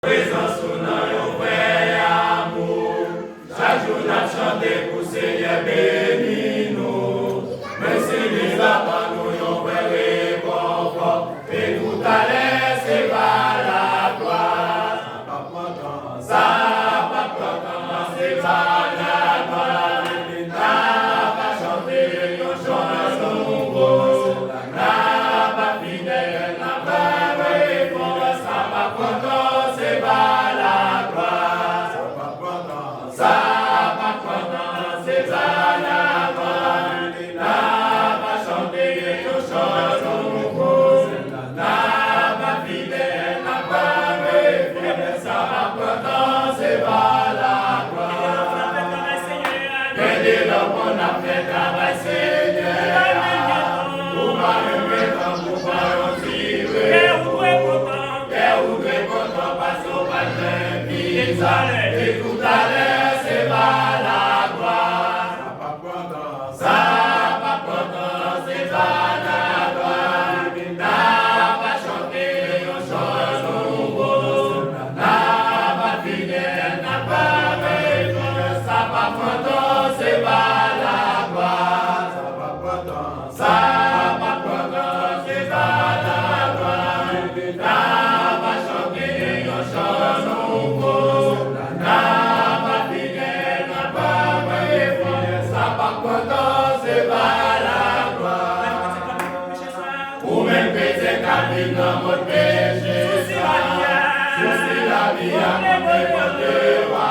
Présence ou non, yon vrai amour. Chaque jour, n'a chanté pour Seigneur béni nous. Même si les apens nous yon vrai réconfort. Et tout à l'aise, c'est pas la gloire. Ça va pas c'est pas la gloire. N'a pas chanté, yon chanson nouveau. N'a pas fidèle, n'a pas réponse. Ça va content, c'est pas la gloire. Ça va content, c'est pas la gloire. N'a pas chanté, yon chanson nouveau. N'a pas fidèle, n'a pas réponse. Ça va content, c'est pas la gloire. Aidez l'homme qu'on a fait travail, Seigneur. Pour ma remettre, pour pas tirer. Ou très content parce qu'on va faire bizarre. Et tout à l'heure, c'est pas la gloire. Ça va content, c'est pas la gloire. N'a pas chanté, on chante nouveau. N'a pas fidèle, n'a pas réponse. Ça va content, c'est pas la gloire. Ça va content, c'est pas la gloire. N'a pas chanté, on chante nouveau. N'a pas fidèle, n'a pas réponse. Ça va content, c'est pas la gloire. Ou même péché qu'à vivre dans votre péché. Souci la vie à monter votre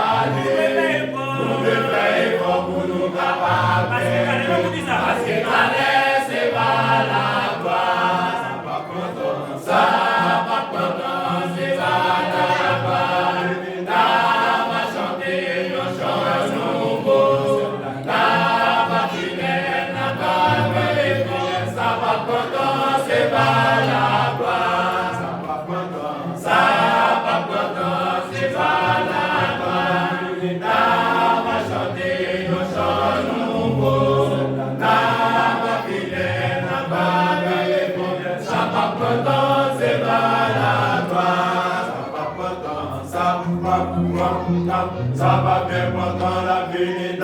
aller. Nous devons faire effort pour nous capables. Parce que dans l'air, c'est pas la gloire. Ça va content, c'est pas la gloire. N'a pas chanté, on chante nouveau. N'a pas fidèle, n'a pas réponse. Ça va content, c'est pas la gloire. Ça va content, c'est pas la gloire. N'a pas chanté, on chante nouveau. N'a pas fidèle, n'a pas réponse. Ça va content, c'est pas la gloire. Ça va bien pendant la vie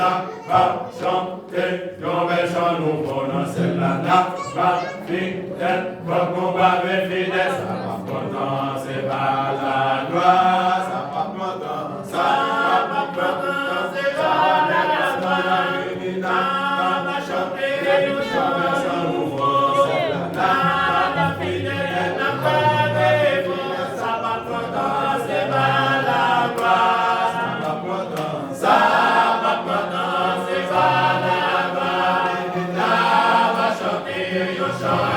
va chanter, yon bel chant nouveau dans celle-là. Va fidèle, va combat avec fidèle. Ça va content, c'est pas la gloire. Ça va content, c'est pas la gloire. Va chanter, yon chant nouveau celle-là. Va fidèle, n'a pas réponse. Ça va content, c'est pas la gloire. Ça va content, c'est pas la gloire. N'a pas chanté, yon chant